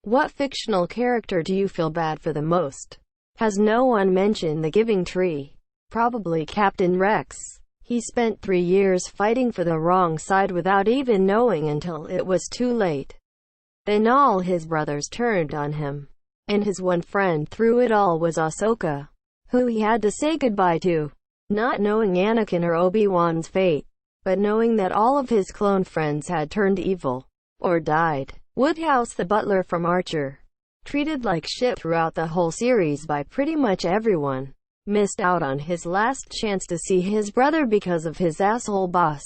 What fictional character do you feel bad for the most? Has no one mentioned the Giving Tree? Probably Captain Rex. He spent 3 years fighting for the wrong side without even knowing until it was too late. Then all his brothers turned on him. And his one friend through it all was Ahsoka, who he had to say goodbye to. Not knowing Anakin or Obi-Wan's fate, but knowing that all of his clone friends had turned evil, or died. Woodhouse the butler from Archer, treated like shit throughout the whole series by pretty much everyone, missed out on his last chance to see his brother because of his asshole boss.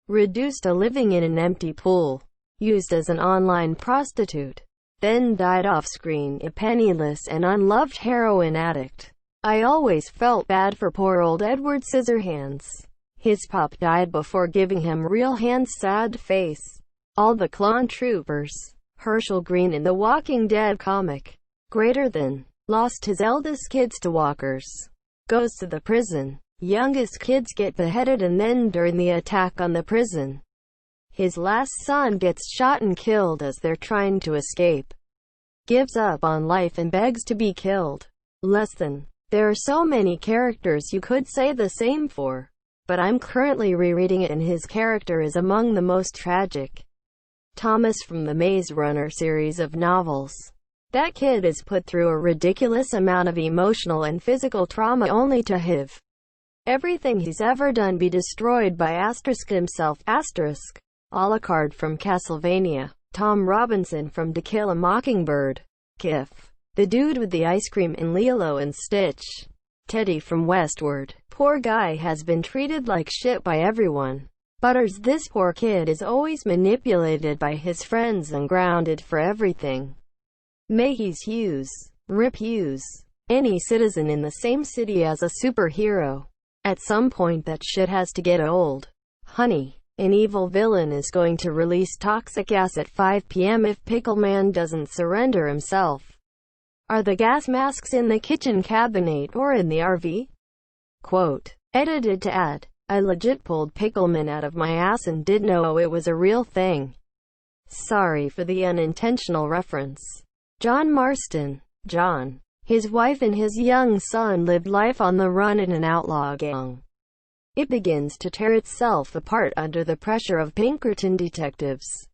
Reduced to living in an empty pool, used as an online prostitute, then died off-screen a penniless and unloved heroin addict. I always felt bad for poor old Edward Scissorhands. His pop died before giving him real hands. Sad face. All the clone troopers. Herschel Green in the Walking Dead comic. Greater than. Lost his eldest kids to walkers. Goes to the prison. Youngest kids get beheaded, and then during the attack on the prison, his last son gets shot and killed as they're trying to escape. Gives up on life and begs to be killed. Less than. There are so many characters you could say the same for, but I'm currently rereading it and his character is among the most tragic. Thomas from the Maze Runner series of novels. That kid is put through a ridiculous amount of emotional and physical trauma only to have everything he's ever done be destroyed by himself. Alucard from Castlevania. Tom Robinson from To Kill a Mockingbird. Kif, the dude with the ice cream in Lilo and Stitch. Teddy from Westward. Poor guy has been treated like shit by everyone. Butters, this poor kid is always manipulated by his friends and grounded for everything. Mayhews Hughes. Rip Hughes. Any citizen in the same city as a superhero. At some point that shit has to get old. Honey, an evil villain is going to release toxic gas at 5 p.m. if Pickleman doesn't surrender himself. Are the gas masks in the kitchen cabinet or in the RV? Quote. Edited to add, I legit pulled Pickleman out of my ass and didn't know it was a real thing. Sorry for the unintentional reference. John Marston. John, his wife and his young son lived life on the run in an outlaw gang. It begins to tear itself apart under the pressure of Pinkerton detectives.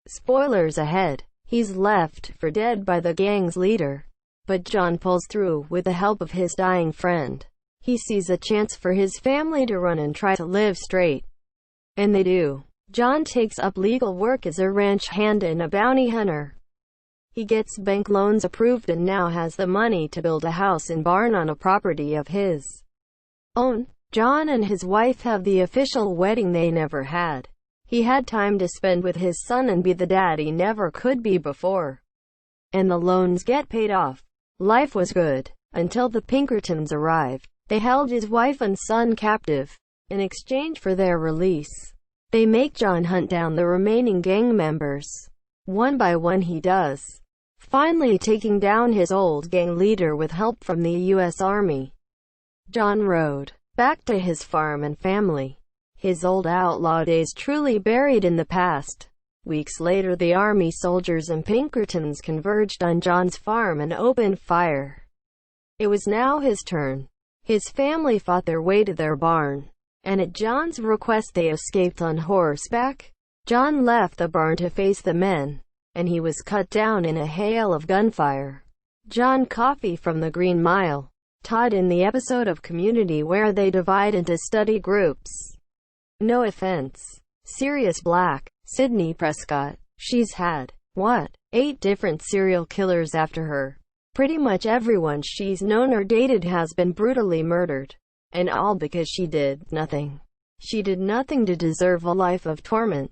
Spoilers ahead. He's left for dead by the gang's leader. But John pulls through with the help of his dying friend. He sees a chance for his family to run and try to live straight. And they do. John takes up legal work as a ranch hand and a bounty hunter. He gets bank loans approved and now has the money to build a house and barn on a property of his own. John and his wife have the official wedding they never had. He had time to spend with his son and be the dad he never could be before. And the loans get paid off. Life was good, until the Pinkertons arrived. They held his wife and son captive. In exchange for their release, they make John hunt down the remaining gang members. One by one he does, finally taking down his old gang leader with help from the U.S. Army. John rode back to his farm and family. His old outlaw days truly buried in the past. Weeks later the Army soldiers and Pinkertons converged on John's farm and opened fire. It was now his turn. His family fought their way to their barn, and at John's request they escaped on horseback. John left the barn to face the men, and he was cut down in a hail of gunfire. John Coffey from the Green Mile. Todd in the episode of Community where they divide into study groups. No offense. Sirius Black. Sidney Prescott. She's had, what, 8 different serial killers after her. Pretty much everyone she's known or dated has been brutally murdered. And all because she did nothing. She did nothing to deserve a life of torment.